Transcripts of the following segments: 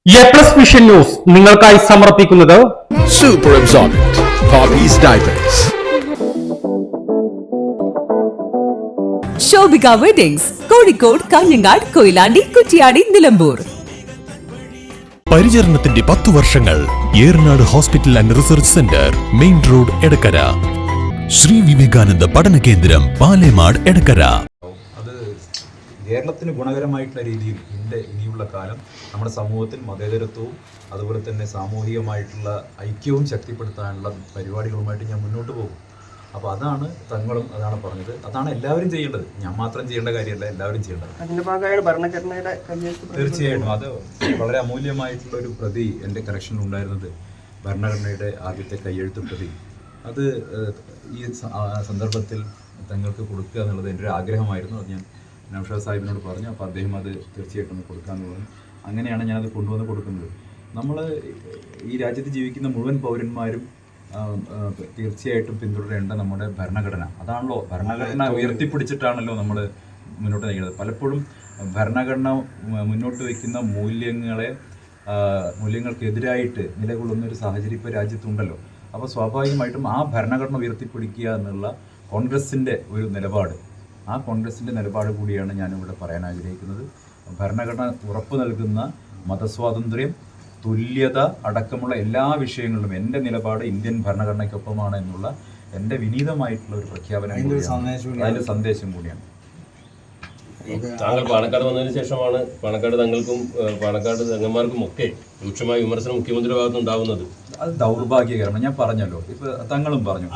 A+ vision news നിങ്ങൾക്കായി സമർപ്പിക്കുന്നത് Super Absorbent Hobbies Diapers. Shobhika weddings Kozhikode, Kanhangad, Koyilandy, Kuttiady, Nilambur. പരിചരണത്തിന്റെ 10 വർഷങ്ങൾ. Eranad hospital and research centre, main road, Edakkara. Shri Vivekananda പഠന കേന്ദ്രം, പാലേമാട്, എടക്കര. കേരളത്തിന് ഗുണകരമായിട്ടുള്ള രീതിയിൽ ഇനിയുള്ള കാലം നമ്മുടെ സമൂഹത്തിൽ മതേതരത്വവും അതുപോലെ തന്നെ സാമൂഹികമായിട്ടുള്ള ഐക്യവും ശക്തിപ്പെടുത്താനുള്ള പരിപാടികളുമായിട്ട് ഞാൻ മുന്നോട്ട് പോകും. അപ്പോൾ അതാണ് തങ്ങളും അതാണ് പറഞ്ഞത്. അതാണ് എല്ലാവരും ചെയ്യേണ്ടത്. ഞാൻ മാത്രം ചെയ്യേണ്ട കാര്യമല്ല, എല്ലാവരും ചെയ്യേണ്ടത്. തീർച്ചയായിട്ടും അത് വളരെ അമൂല്യമായിട്ടുള്ള ഒരു പ്രതി എൻ്റെ കറക്ഷനിൽ ഉണ്ടായിരുന്നത് ഭരണഘടനയുടെ ആദ്യത്തെ കയ്യെഴുത്ത് പ്രതി. അത് ഈ സന്ദർഭത്തിൽ തങ്ങൾക്ക് കൊടുക്കുക എന്നുള്ളത് എൻ്റെ ഒരു ആഗ്രഹമായിരുന്നു. അത് ഞാൻ നൗഷാദ് സാഹിബിനോട് പറഞ്ഞു. അപ്പോൾ അദ്ദേഹം അത് തീർച്ചയായിട്ടും കൊടുക്കാമെന്ന് പറഞ്ഞു. അങ്ങനെയാണ് ഞാനത് കൊണ്ടുവന്ന് കൊടുക്കുന്നത്. നമ്മൾ ഈ രാജ്യത്ത് ജീവിക്കുന്ന മുഴുവൻ പൗരന്മാരും തീർച്ചയായിട്ടും പിന്തുടരേണ്ട നമ്മുടെ ഭരണഘടന. അതാണല്ലോ, ഭരണഘടന ഉയർത്തിപ്പിടിച്ചിട്ടാണല്ലോ നമ്മൾ മുന്നോട്ട് നയിക്കുന്നത്. പലപ്പോഴും ഭരണഘടന മുന്നോട്ട് വയ്ക്കുന്ന മൂല്യങ്ങൾക്കെതിരായിട്ട് നിലകൊള്ളുന്നൊരു സാഹചര്യം ഇപ്പോൾ രാജ്യത്തുണ്ടല്ലോ. അപ്പോൾ സ്വാഭാവികമായിട്ടും ആ ഭരണഘടന ഉയർത്തിപ്പിടിക്കുക എന്നുള്ള കോൺഗ്രസിൻ്റെ ഒരു നിലപാട്, ആ കോൺഗ്രസിൻ്റെ നിലപാട് കൂടിയാണ് ഞാനിവിടെ പറയാൻ ആഗ്രഹിക്കുന്നത്. ഭരണഘടന ഉറപ്പ് നൽകുന്ന മതസ്വാതന്ത്ര്യം, തുല്യത അടക്കമുള്ള എല്ലാ വിഷയങ്ങളിലും എൻ്റെ നിലപാട് ഇന്ത്യൻ ഭരണഘടനയ്ക്കൊപ്പമാണ് എന്നുള്ള എൻ്റെ വിനീതമായിട്ടുള്ള ഒരു പ്രഖ്യാപനം, അതിൻ്റെ സന്ദേശം കൂടിയാണ്. താങ്കൾ പാണക്കാട് വന്നതിന് ശേഷമാണ് പാണക്കാട് തങ്ങൾക്കും പാണക്കാട് തങ്ങന്മാർക്കും ഒക്കെ രൂക്ഷമായ വിമർശനം മുഖ്യമന്ത്രിയുടെ ഭാഗത്ത് ഉണ്ടാവുന്നത്. അത് ദൗർഭാഗ്യകരമാണ്. ഞാൻ പറഞ്ഞല്ലോ, ഇപ്പൊ തങ്ങളും പറഞ്ഞു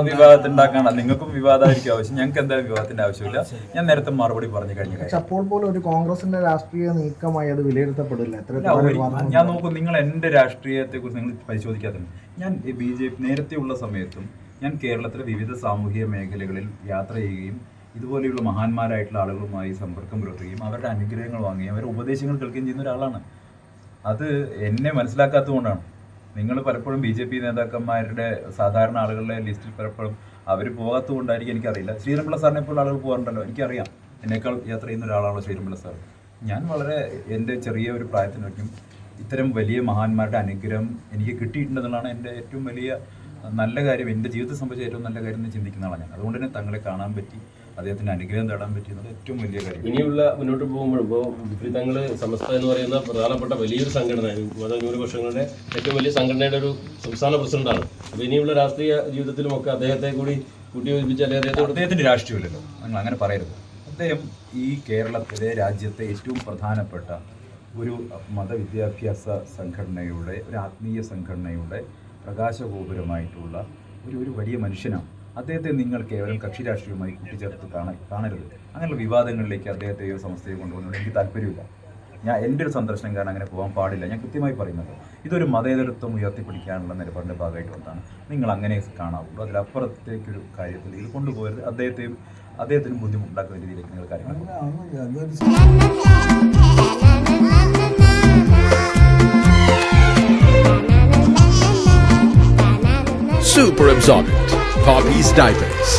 വിവാദത്തിണ്ടാക്കാണ്. നിങ്ങൾക്കും വിവാദമായിരിക്കും ആവശ്യം, ഞങ്ങൾക്ക് എന്തായാലും വിവാദത്തിന്റെ ആവശ്യമില്ല. ഞാൻ നേരത്തെ മറുപടി പറഞ്ഞു കഴിഞ്ഞു. അപ്പോൾ പോലും ഒരു കോൺഗ്രസിന്റെ രാഷ്ട്രീയ നീക്കമായി അത് വിലയിരുത്തപ്പെടില്ല. ഞാൻ നോക്കും, നിങ്ങൾ എൻ്റെ രാഷ്ട്രീയത്തെ കുറിച്ച് നിങ്ങൾ പരിശോധിക്കാത്ത. ഞാൻ BJP നേരത്തെ ഉള്ള സമയത്തും ഞാൻ കേരളത്തിലെ വിവിധ സാമൂഹിക മേഖലകളിൽ യാത്ര ചെയ്യുകയും ഇതുപോലെയുള്ള മഹാന്മാരായിട്ടുള്ള ആളുകളുമായി സമ്പർക്കം പുലർത്തുകയും അവരുടെ അനുഗ്രഹങ്ങൾ വാങ്ങുകയും അവരുടെ ഉപദേശങ്ങൾ കേൾക്കുകയും ചെയ്യുന്ന ഒരാളാണ്. അത് എന്നെ മനസ്സിലാക്കാത്തതുകൊണ്ടാണ്. നിങ്ങൾ പലപ്പോഴും BJP നേതാക്കന്മാരുടെ സാധാരണ ആളുകളുടെ ലിസ്റ്റിൽ പലപ്പോഴും അവർ പോകാത്തതുകൊണ്ടായിരിക്കും, എനിക്കറിയില്ല. ശ്രീധരൻപിള്ള സാറിനെ പോലുള്ള ആളുകൾ പോകാറുണ്ടല്ലോ, എനിക്കറിയാം. എന്നേക്കാൾ യാത്ര ചെയ്യുന്ന ഒരാളാണല്ലോ ശ്രീധരൻപിള്ള സാർ. ഞാൻ വളരെ എൻ്റെ ചെറിയ ഒരു പ്രായത്തിനൊക്കെ ഇത്തരം വലിയ മഹാന്മാരുടെ അനുഗ്രഹം എനിക്ക് കിട്ടിയിട്ടുണ്ടെന്നുള്ളതാണ് എൻ്റെ ഏറ്റവും വലിയ നല്ല കാര്യം. എൻ്റെ ജീവിതത്തെ സംബന്ധിച്ച ഏറ്റവും നല്ല കാര്യം എന്ന് ചിന്തിക്കുന്ന ആളാണ് ഞാൻ. അതുകൊണ്ട് തന്നെ തങ്ങളെ കാണാൻ പറ്റി, അദ്ദേഹത്തിൻ്റെ അനുഗ്രഹം തേടാൻ പറ്റി എന്നത് ഏറ്റവും വലിയ കാര്യം. ഇനിയുള്ള മുന്നോട്ട് പോകുമ്പോൾ ഇപ്പോൾ തങ്ങൾ സമസ്ത എന്ന് പറയുന്ന പ്രധാനപ്പെട്ട വലിയൊരു സംഘടന, മതന്യൂനപക്ഷങ്ങളുടെ ഏറ്റവും വലിയ സംഘടനയുടെ ഒരു സംസ്ഥാന പ്രസിഡന്റാണ്. അപ്പോൾ ഇനിയുള്ള രാഷ്ട്രീയ ജീവിതത്തിലുമൊക്കെ അദ്ദേഹത്തെ കൂടി കൂട്ടിയോജിപ്പിച്ച് അദ്ദേഹത്തിൻ്റെ രാഷ്ട്രീയമില്ലല്ലോ, നിങ്ങൾ അങ്ങനെ പറയരുത്. അദ്ദേഹം ഈ കേരളത്തിലെ രാജ്യത്തെ ഏറ്റവും പ്രധാനപ്പെട്ട ഒരു മതവിദ്യാഭ്യാസ സംഘടനയുടെ, ഒരു ആത്മീയ സംഘടനയുടെ പ്രകാശഗോപുരമായിട്ടുള്ള ഒരു വലിയ മനുഷ്യനാണ്. അദ്ദേഹത്തെ നിങ്ങൾ കേവലം കക്ഷി രാഷ്ട്രീയവുമായി കൂട്ടിച്ചേർത്ത് കാണരുത്. അങ്ങനെയുള്ള വിവാദങ്ങളിലേക്ക് അദ്ദേഹത്തെയോ സംസ്ഥയോ കൊണ്ടുപോകുന്നത് എനിക്ക് താല്പര്യമില്ല. എൻ്റെ ഒരു സന്ദർശനം കാരണം അങ്ങനെ പോകാൻ പാടില്ല. ഞാൻ കൃത്യമായി പറയുന്നത് ഇതൊരു മതേതരത്വം ഉയർത്തിപ്പിടിക്കാനുള്ള നിലപാടിൻ്റെ ഭാഗമായിട്ട് വന്നാണ്. നിങ്ങൾ അങ്ങനെ കാണാവുള്ളൂ. അതിലപ്പുറത്തേക്കൊരു കാര്യത്തിൽ ഇത് കൊണ്ടുപോകരുത്. അദ്ദേഹത്തിന് ബുദ്ധിമുട്ടുണ്ടാക്കുന്ന രീതിയിലേക്ക് നിങ്ങൾ കാര്യങ്ങൾ Super Absorbent Hobbies Diapers.